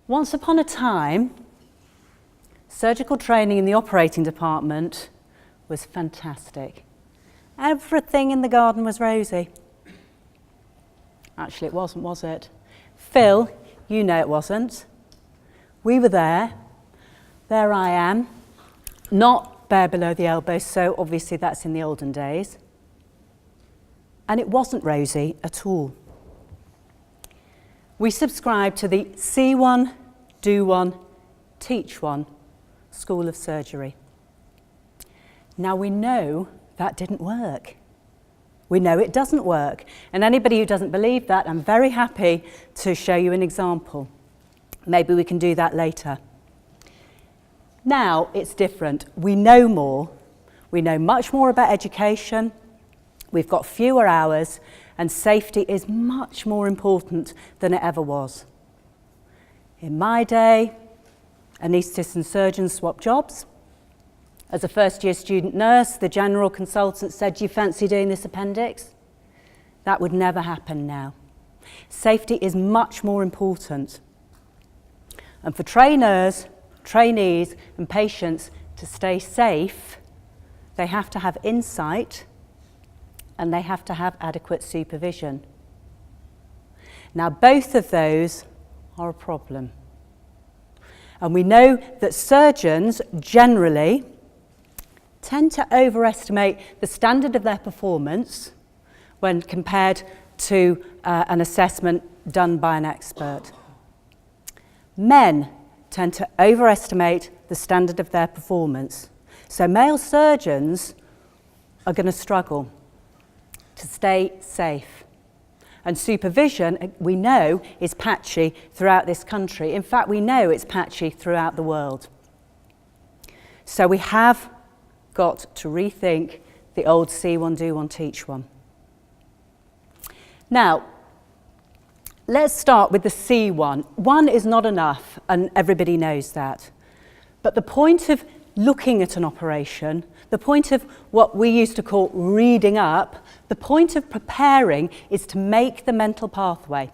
Once upon a time, surgical training in the operating department was fantastic. Everything in the garden was rosy. Actually, it wasn't, was it? Phil, you know it wasn't. We were there. There I am. Not bare below the elbow, so obviously that's in the olden days. And it wasn't rosy at all. We subscribed to the see one, do one, teach one School of Surgery. Now we know that didn't work. We know it doesn't work. And anybody who doesn't believe that, I'm very happy to show you an example. Maybe we can do that later. Now it's different. We know more. We know much more about education. We've got fewer hours, and safety is much more important than it ever was. In my day, anaesthetists and surgeons swapped jobs. As a first-year student nurse, the general consultant said, "Do you fancy doing this appendix?" That would never happen now. Safety is much more important. And for trainers, trainees and patients to stay safe, they have to have insight and they have to have adequate supervision. Now, both of those are a problem. And we know that surgeons generally tend to overestimate the standard of their performance when compared to an assessment done by an expert. Men tend to overestimate the standard of their performance. So male surgeons are going to struggle to stay safe. And supervision, we know, is patchy throughout this country. In fact, we know it's patchy throughout the world. So we have got to rethink the old see one, do one, teach one. Now, let's start with the see one. One is not enough, and everybody knows that. But the point of looking at an operation, the point of what we used to call reading up, the point of preparing is to make the mental pathway.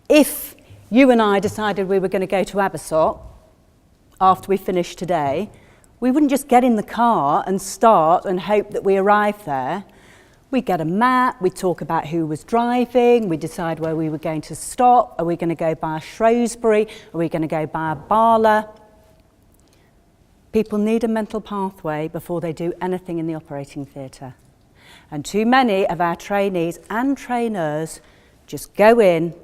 If you and I decided we were going to go to Abersoch after we finished today, we wouldn't just get in the car and start and hope that we arrive there. We'd get a map, we'd talk about who was driving, we'd decide where we were going to stop. Are we going to go by Shrewsbury? Are we going to go by Barla? People need a mental pathway before they do anything in the operating theatre. And too many of our trainees and trainers just go in,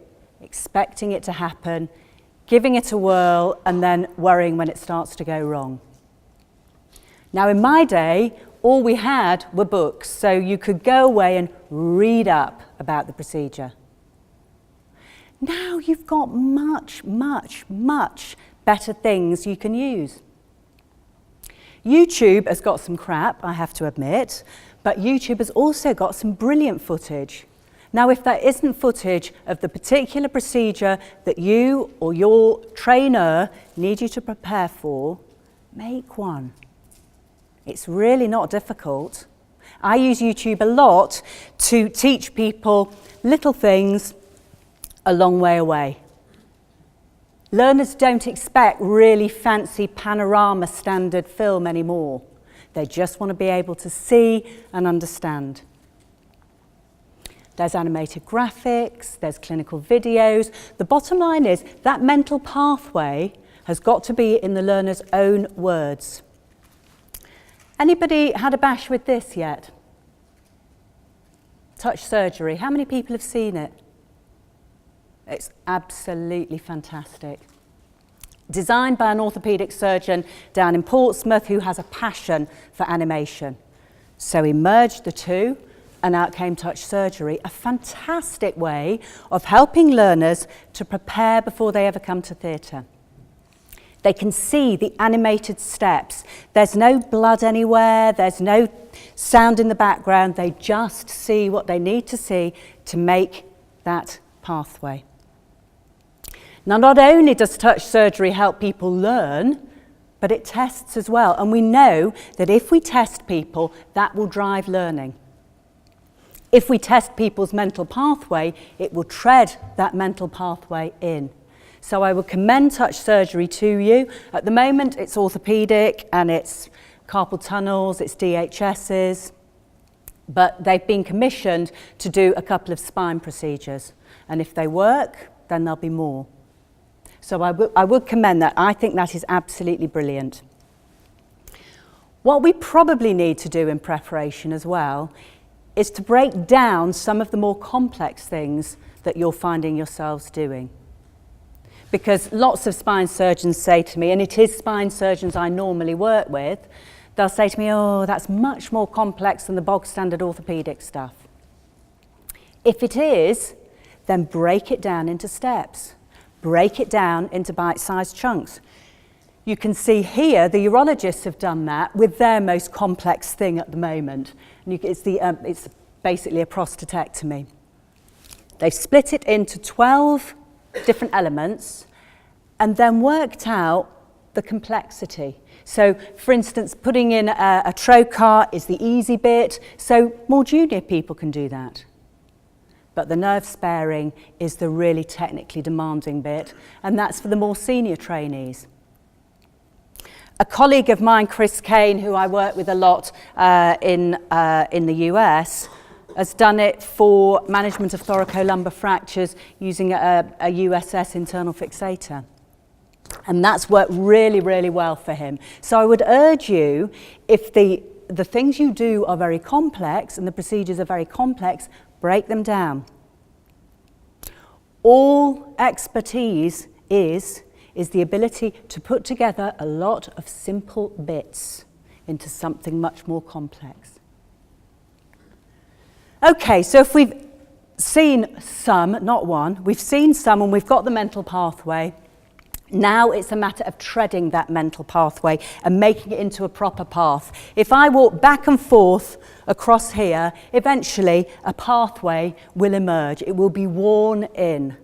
expecting it to happen, giving it a whirl, and then worrying when it starts to go wrong. Now, in my day, all we had were books, so you could go away and read up about the procedure. Now you've got much, much, much better things you can use. YouTube has got some crap, I have to admit, but YouTube has also got some brilliant footage. Now, if that isn't footage of the particular procedure that you or your trainer need you to prepare for, make one. It's really not difficult. I use YouTube a lot to teach people little things a long way away. Learners don't expect really fancy panorama standard film anymore. They just want to be able to see and understand. There's animated graphics, there's clinical videos. The bottom line is that mental pathway has got to be in the learner's own words. Anybody had a bash with this yet? Touch surgery. How many people have seen it? It's absolutely fantastic. Designed by an orthopaedic surgeon down in Portsmouth who has a passion for animation. So he merged the two and out came touch surgery, a fantastic way of helping learners to prepare before they ever come to theatre. They can see the animated steps. There's no blood anywhere, there's no sound in the background. They just see what they need to see to make that pathway. Now, not only does touch surgery help people learn, but it tests as well. And we know that if we test people, that will drive learning. If we test people's mental pathway, it will tread that mental pathway in. So I would commend touch surgery to you. At the moment, it's orthopaedic and it's carpal tunnels, it's DHSs, but they've been commissioned to do a couple of spine procedures. And if they work, then there'll be more. So I would commend that. I think that is absolutely brilliant. What we probably need to do in preparation as well is to break down some of the more complex things that you're finding yourselves doing. Because lots of spine surgeons say to me, and it is spine surgeons I normally work with, they'll say to me, oh, that's much more complex than the bog standard orthopaedic stuff. If it is, then break it down into steps. Break it down into bite-sized chunks. You can see here the urologists have done that with their most complex thing at the moment. And it's basically a prostatectomy. They've split it into 12 different elements and then worked out the complexity. So, for instance, putting in a trocar is the easy bit, so more junior people can do that. But the nerve sparing is the really technically demanding bit, and that's for the more senior trainees. A colleague of mine, Chris Kane, who I work with a lot in the US, has done it for management of thoracolumbar fractures using a USS internal fixator. And that's worked really, really well for him. So I would urge you, if the things you do are very complex and the procedures are very complex, break them down. All expertise is the ability to put together a lot of simple bits into something much more complex. Okay, so if we've seen some, not one, we've seen some and we've got the mental pathway, now it's a matter of treading that mental pathway and making it into a proper path. If I walk back and forth across here, eventually a pathway will emerge. It will be worn in.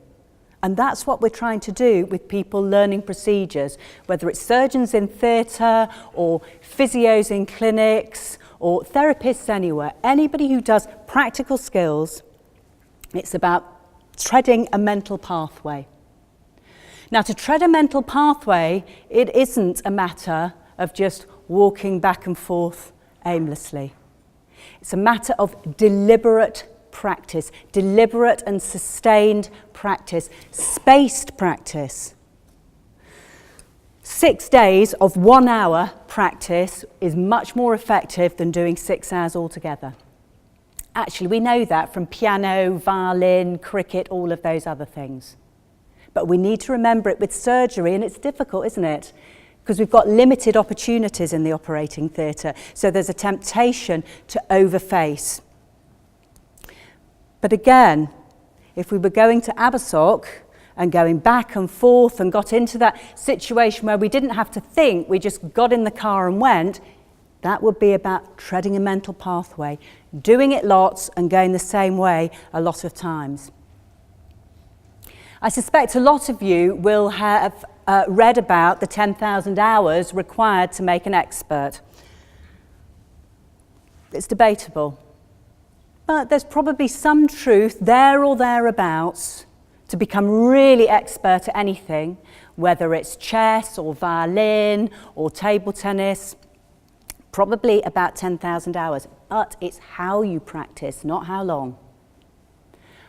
And that's what we're trying to do with people learning procedures, whether it's surgeons in theatre or physios in clinics or therapists anywhere. Anybody who does practical skills, it's about treading a mental pathway. Now, to tread a mental pathway, it isn't a matter of just walking back and forth aimlessly. It's a matter of deliberate practice, deliberate and sustained practice, spaced practice. 6 days of 1 hour practice is much more effective than doing 6 hours altogether. Actually, we know that from piano, violin, cricket, all of those other things. But we need to remember it with surgery, and it's difficult, isn't it? Because we've got limited opportunities in the operating theatre, so there's a temptation to overface. But again, if we were going to Abersock and going back and forth and got into that situation where we didn't have to think, we just got in the car and went, that would be about treading a mental pathway, doing it lots and going the same way a lot of times. I suspect a lot of you will have read about the 10,000 hours required to make an expert. It's debatable. But there's probably some truth there or thereabouts to become really expert at anything, whether it's chess or violin or table tennis, probably about 10,000 hours. But it's how you practice, not how long.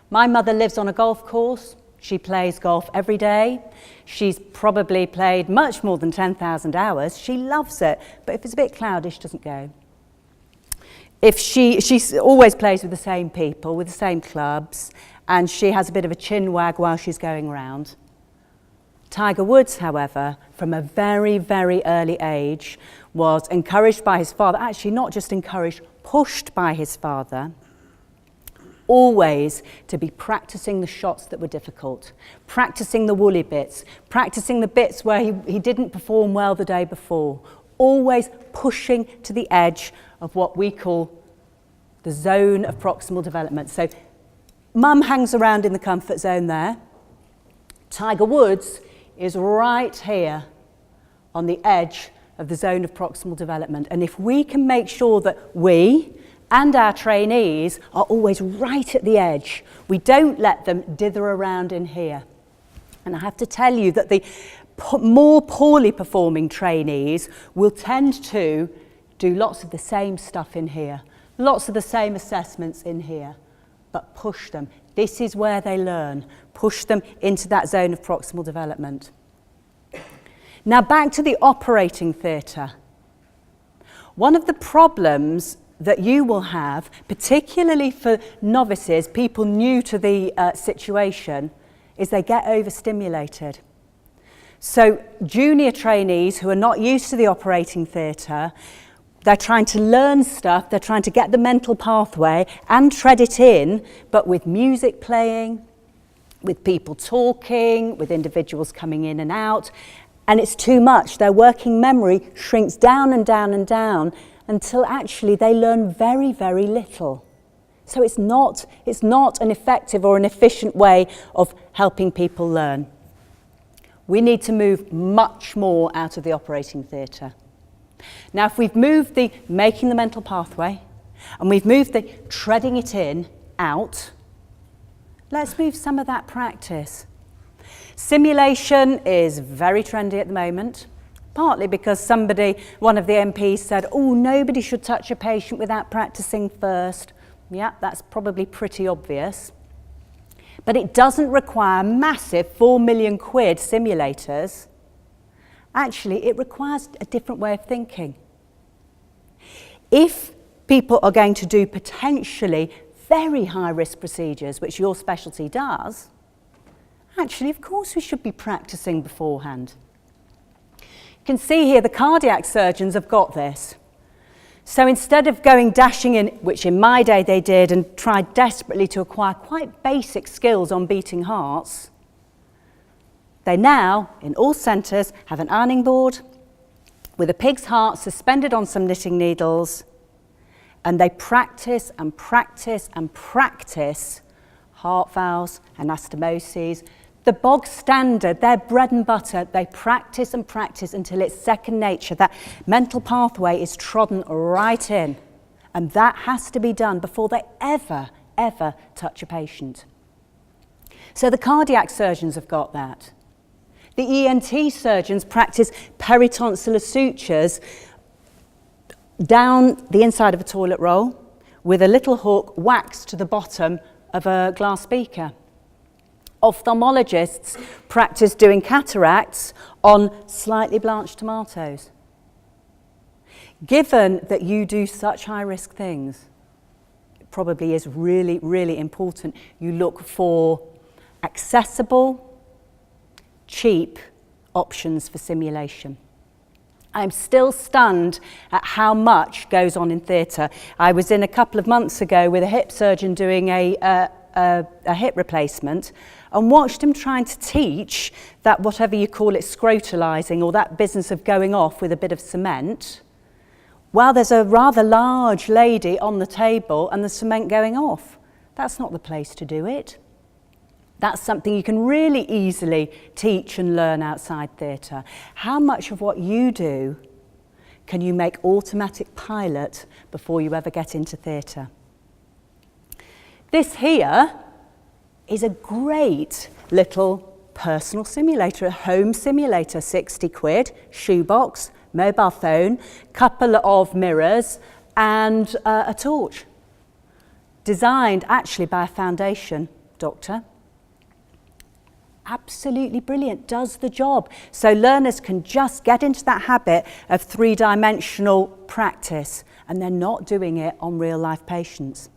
My mother lives on a golf course. She plays golf every day. She's probably played much more than 10,000 hours. She loves it, but if it's a bit cloudy, she doesn't go. If she always plays with the same people, with the same clubs, and she has a bit of a chin wag while she's going around. Tiger Woods, however, from a very, very early age, was encouraged by his father, actually not just encouraged, pushed by his father, always to be practicing the shots that were difficult, practicing the woolly bits, practicing the bits where he didn't perform well the day before, always pushing to the edge of what we call the zone of proximal development. So Mum hangs around in the comfort zone there. Tiger Woods is right here on the edge of the zone of proximal development. And if we can make sure that we and our trainees are always right at the edge, we don't let them dither around in here. And I have to tell you that the more poorly performing trainees will tend to do lots of the same stuff in here, lots of the same assessments in here, but push them. This is where they learn. Push them into that zone of proximal development. Now back to the operating theatre. One of the problems that you will have, particularly for novices, people new to the situation, is they get overstimulated. So junior trainees who are not used to the operating theatre, they're trying to learn stuff, they're trying to get the mental pathway and tread it in, but with music playing, with people talking, with individuals coming in and out, and it's too much. Their working memory shrinks down and down and down until actually they learn very, very little. So it's not an effective or an efficient way of helping people learn. We need to move much more out of the operating theatre. Now, if we've moved the making the mental pathway and we've moved the treading it in out, let's move some of that practice. Simulation is very trendy at the moment, partly because one of the MPs said, oh, nobody should touch a patient without practicing first. Yeah, that's probably pretty obvious. But it doesn't require massive 4 million quid simulators. Actually, it requires a different way of thinking. If people are going to do potentially very high-risk procedures, which your specialty does, actually, of course, we should be practicing beforehand. You can see here the cardiac surgeons have got this. So instead of going dashing in, which in my day they did, and tried desperately to acquire quite basic skills on beating hearts, they now, in all centres, have an ironing board with a pig's heart suspended on some knitting needles, and they practice and practice and practice heart valves, anastomoses, the bog standard, their bread and butter. They practice and practice until it's second nature. That mental pathway is trodden right in, and that has to be done before they ever touch a patient. So the cardiac surgeons have got that. The ENT surgeons practice peritonsillar sutures down the inside of a toilet roll with a little hook waxed to the bottom of a glass beaker. Ophthalmologists practice doing cataracts on slightly blanched tomatoes. Given that you do such high-risk things, it probably is really, really important you look for accessible, cheap options for simulation. I'm still stunned at how much goes on in theatre. I was in a couple of months ago with a hip surgeon doing a hip replacement and watched him trying to teach that whatever you call it, scrotalizing, or that business of going off with a bit of cement, while there's a rather large lady on the table and the cement going off. That's not the place to do it. That's something you can really easily teach and learn outside theatre. How much of what you do can you make automatic pilot before you ever get into theatre? This here is a great little personal simulator, a home simulator, 60 quid, shoebox, mobile phone, couple of mirrors and a torch. Designed actually by a foundation doctor. Absolutely brilliant, does the job. So learners can just get into that habit of three-dimensional practice, and they're not doing it on real-life patients.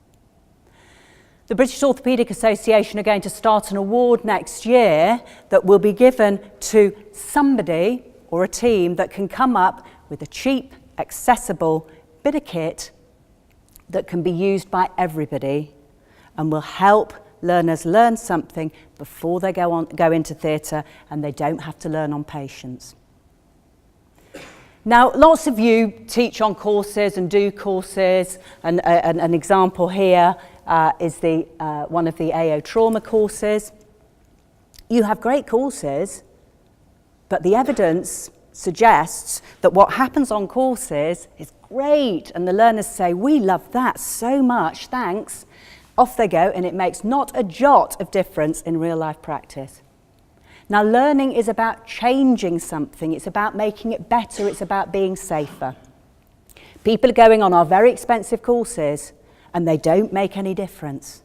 The British Orthopaedic Association are going to start an award next year that will be given to somebody or a team that can come up with a cheap, accessible bit of kit that can be used by everybody and will help learners learn something before they go into theatre, and they don't have to learn on patients. Now, lots of you teach on courses and do courses, and an example here is one of the AO trauma courses. You have great courses, but the evidence suggests that what happens on courses is great, and the learners say, we love that so much, thanks. Off they go, and it makes not a jot of difference in real life practice. Now, learning is about changing something. It's about making it better. It's about being safer. People are going on our very expensive courses and they don't make any difference.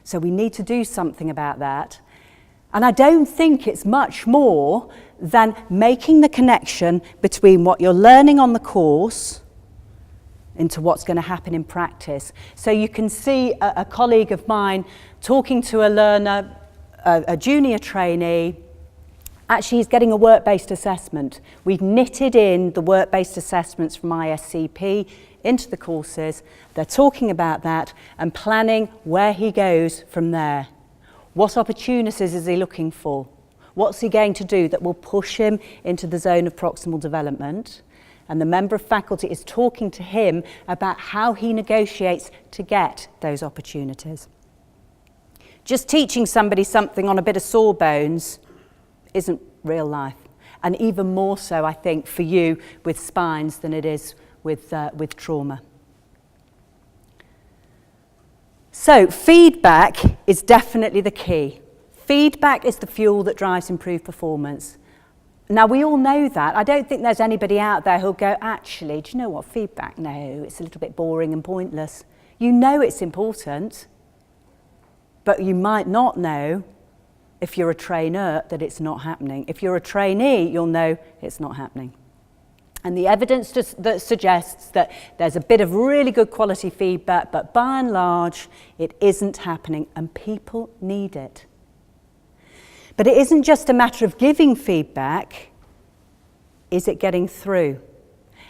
So we need to do something about that. And I don't think it's much more than making the connection between what you're learning on the course into what's going to happen in practice. So you can see a colleague of mine talking to a learner, a junior trainee. Actually, he's getting a work-based assessment. We've knitted in the work-based assessments from ISCP into the courses. They're talking about that and planning where he goes from there. What opportunities is he looking for? What's he going to do that will push him into the zone of proximal development? And the member of faculty is talking to him about how he negotiates to get those opportunities. Just teaching somebody something on a bit of sawbones isn't real life. And even more so, I think, for you with spines than it is with trauma. So feedback is definitely the key. Feedback is the fuel that drives improved performance. Now, we all know that. I don't think there's anybody out there who'll go, actually, do you know what, feedback? No, it's a little bit boring and pointless. You know it's important, but you might not know if you're a trainer that it's not happening. If you're a trainee, you'll know it's not happening. And the evidence that suggests that there's a bit of really good quality feedback, but by and large, it isn't happening, and people need it. But it isn't just a matter of giving feedback, is it getting through?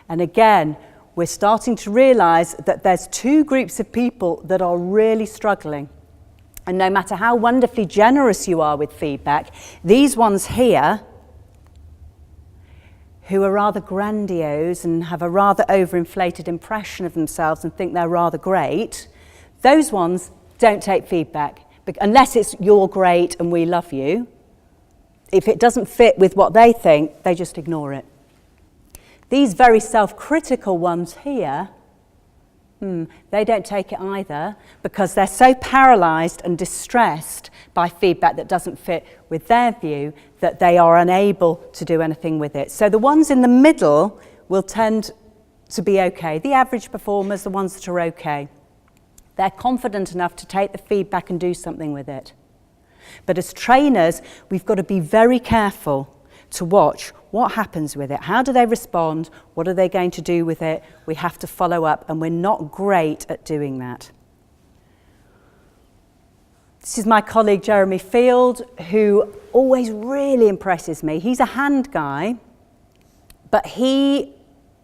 And again, we're starting to realise that there's two groups of people that are really struggling. And no matter how wonderfully generous you are with feedback, these ones here, who are rather grandiose and have a rather overinflated impression of themselves and think they're rather great, those ones don't take feedback. Unless it's you're great and we love you. If it doesn't fit with what they think, they just ignore it. These very self-critical ones here, they don't take it either because they're so paralysed and distressed by feedback that doesn't fit with their view that they are unable to do anything with it. So the ones in the middle will tend to be okay. The average performers, the ones that are okay. They're confident enough to take the feedback and do something with it. But as trainers, we've got to be very careful to watch what happens with it. How do they respond? What are they going to do with it? We have to follow up, and we're not great at doing that. This is my colleague Jeremy Field, who always really impresses me. He's a hand guy, but he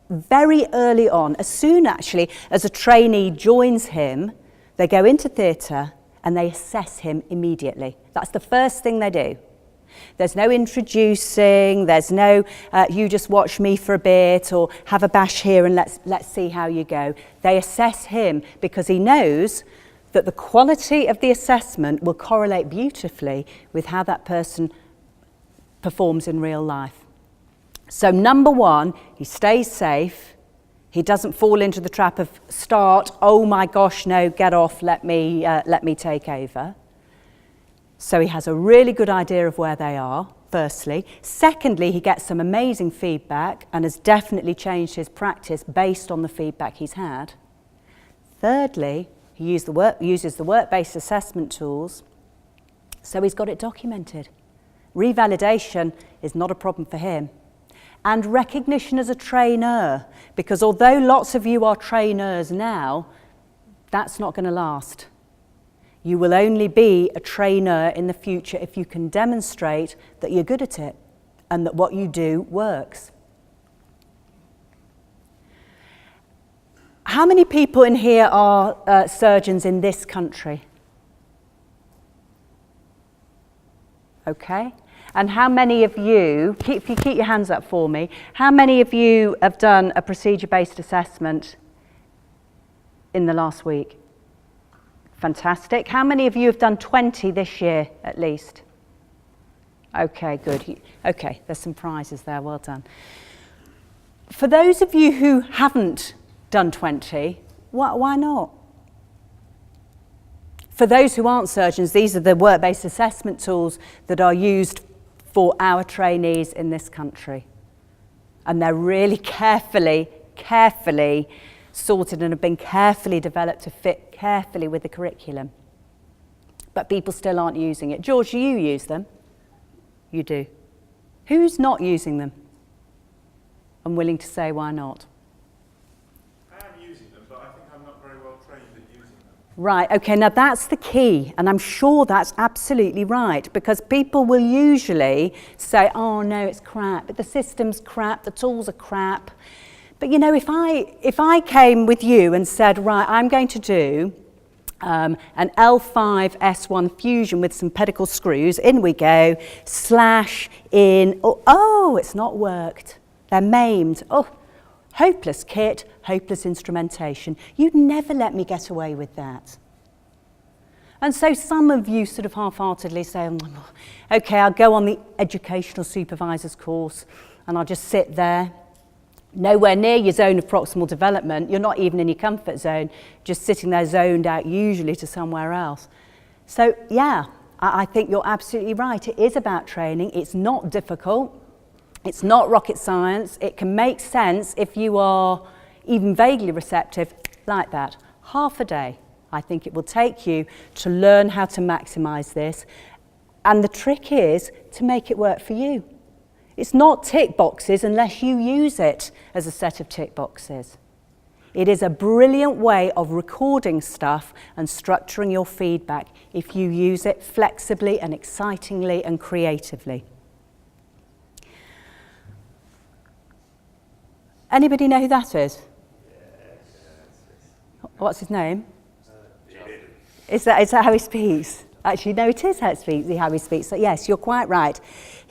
very early on, as soon actually as a trainee joins him, they go into theatre and they assess him immediately. That's the first thing they do. There's no introducing, there's no you just watch me for a bit or have a bash here and let's see how you go. They assess him because he knows that the quality of the assessment will correlate beautifully with how that person performs in real life. So number one, he stays safe. He doesn't fall into the trap of start, oh my gosh, no, get off, let me take over. So he has a really good idea of where they are, firstly. Secondly, he gets some amazing feedback and has definitely changed his practice based on the feedback he's had. Thirdly, he uses the work-based assessment tools, so he's got it documented. Revalidation is not a problem for him. And recognition as a trainer, because although lots of you are trainers now, that's not going to last. You will only be a trainer in the future if you can demonstrate that you're good at it and that what you do works. How many people in here are surgeons in this country? Okay. And how many of you, if you keep your hands up for me, how many of you have done a procedure-based assessment in the last week? Fantastic. How many of you have done 20 this year at least? Okay, good. Okay, there's some prizes there, well done. For those of you who haven't done 20, why not? For those who aren't surgeons, these are the work-based assessment tools that are used for our trainees in this country. And they're really carefully sorted and have been carefully developed to fit carefully with the curriculum. But people still aren't using it. George, do you use them? You do. Who's not using them? I'm willing to say why not. I am using them, but I think I'm not very well trained at using them. Right, okay, now that's the key, and I'm sure that's absolutely right, because people will usually say, oh no, it's crap, the system's crap, the tools are crap. But you know, if I came with you and said, right, I'm going to do an L5 S1 fusion with some pedicle screws, in we go, slash in, oh, it's not worked. They're maimed. Oh, hopeless kit, hopeless instrumentation. You'd never let me get away with that. And so some of you sort of half-heartedly say, okay, I'll go on the educational supervisor's course and I'll just sit there. Nowhere near your zone of proximal development. You're not even in your comfort zone, just sitting there zoned out usually to somewhere else. So yeah, I think you're absolutely right. It is about training. It's not difficult. It's not rocket science. It can make sense if you are even vaguely receptive like that. Half a day, I think it will take you to learn how to maximise this. And the trick is to make it work for you. It's not tick boxes unless you use it as a set of tick boxes. It is a brilliant way of recording stuff and structuring your feedback if you use it flexibly and excitingly and creatively. Anybody know who that is? What's his name? Is that how he speaks? Actually, no, it is how he speaks. So yes, you're quite right.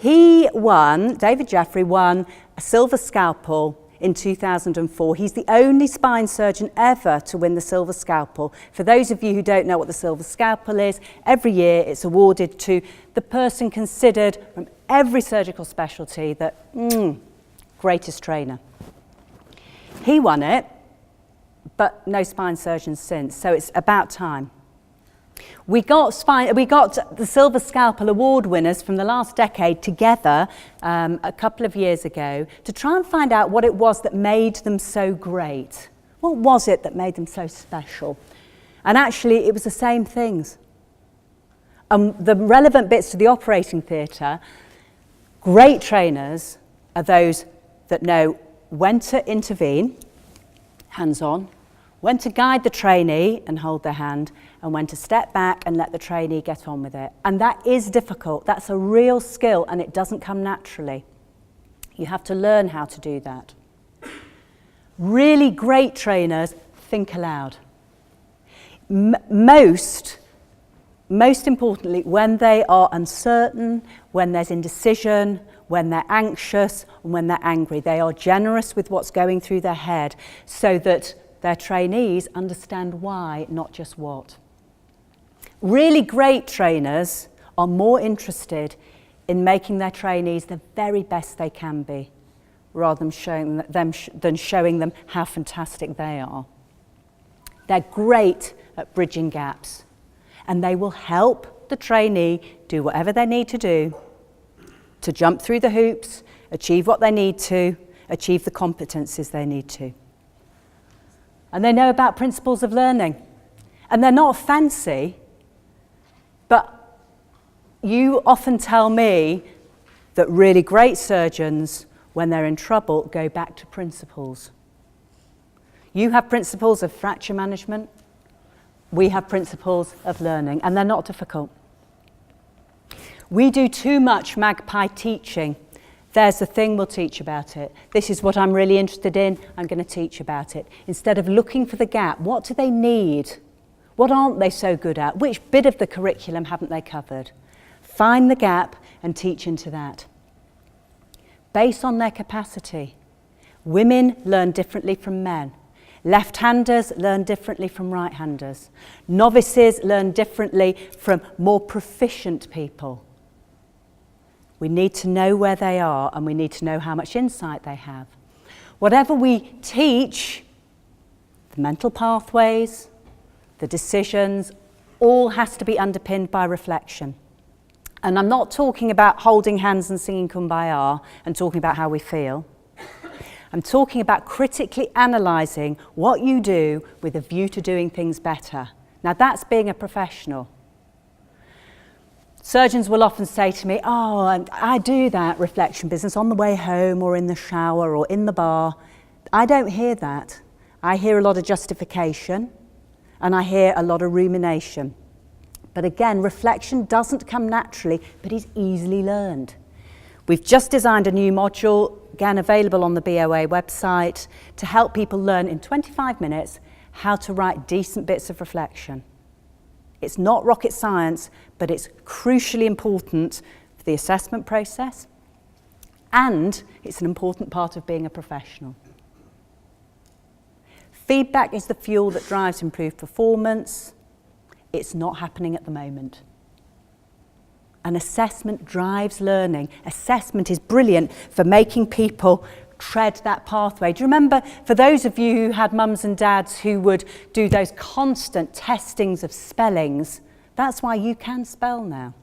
David Jeffrey won a silver scalpel in 2004. He's the only spine surgeon ever to win the silver scalpel. For those of you who don't know what the silver scalpel is, every year it's awarded to the person considered from every surgical specialty the greatest trainer. He won it, but no spine surgeons since, so it's about time. We got the Silver Scalpel Award winners from the last decade together a couple of years ago to try and find out what it was that made them so great. What was it that made them so special? And actually, it was the same things. The relevant bits to the operating theatre, great trainers are those that know when to intervene, hands-on, when to guide the trainee and hold their hand, and when to step back and let the trainee get on with it. And that is difficult. That's a real skill, and it doesn't come naturally. You have to learn how to do that. Really great trainers think aloud. Most importantly, when they are uncertain, when there's indecision, when they're anxious, and when they're angry, they are generous with what's going through their head so that their trainees understand why, not just what. Really great trainers are more interested in making their trainees the very best they can be, rather than showing them how fantastic they are. They're great at bridging gaps, and they will help the trainee do whatever they need to do to jump through the hoops, achieve what they need to, achieve the competencies they need to. And they know about principles of learning. And they're not fancy, but you often tell me that really great surgeons, when they're in trouble, go back to principles. You have principles of fracture management. We have principles of learning, and they're not difficult. We do too much magpie teaching. There's the thing, we'll teach about it. This is what I'm really interested in, I'm going to teach about it. Instead of looking for the gap, what do they need? What aren't they so good at? Which bit of the curriculum haven't they covered? Find the gap and teach into that. Based on their capacity. Women learn differently from men. Left-handers learn differently from right-handers. Novices learn differently from more proficient people. We need to know where they are, and we need to know how much insight they have. Whatever we teach, the mental pathways, the decisions, all has to be underpinned by reflection. And I'm not talking about holding hands and singing Kumbaya and talking about how we feel. I'm talking about critically analysing what you do with a view to doing things better. Now that's being a professional. Surgeons will often say to me, oh, and I do that reflection business on the way home or in the shower or in the bar. I don't hear that. I hear a lot of justification and I hear a lot of rumination. But again, reflection doesn't come naturally, but is easily learned. We've just designed a new module, again available on the BOA website, to help people learn in 25 minutes how to write decent bits of reflection. It's not rocket science, but it's crucially important for the assessment process, and it's an important part of being a professional. Feedback is the fuel that drives improved performance. It's not happening at the moment. And assessment drives learning. Assessment is brilliant for making people tread that pathway. Do you remember, for those of you who had mums and dads who would do those constant testings of spellings, that's why you can spell now.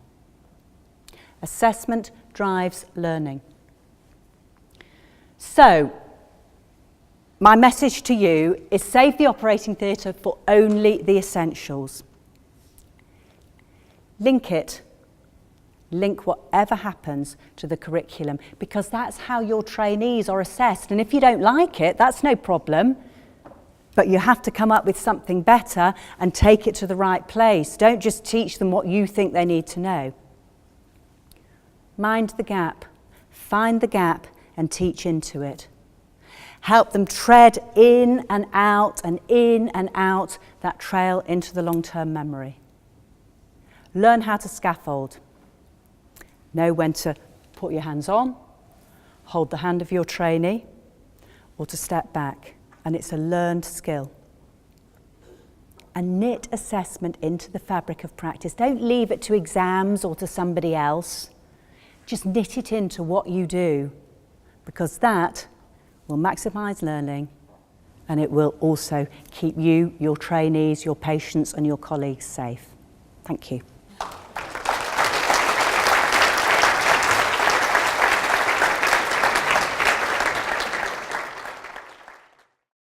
Assessment drives learning. So, my message to you is save the operating theatre for only the essentials. Link whatever happens to the curriculum, because that's how your trainees are assessed. And if you don't like it, that's no problem. But you have to come up with something better and take it to the right place. Don't just teach them what you think they need to know. Mind the gap. Find the gap and teach into it. Help them tread in and out that trail into the long-term memory. Learn how to scaffold. Know when to put your hands on, hold the hand of your trainee, or to step back. And it's a learned skill. And knit assessment into the fabric of practice. Don't leave it to exams or to somebody else. Just knit it into what you do, because that will maximise learning, and it will also keep you, your trainees, your patients and your colleagues safe. Thank you.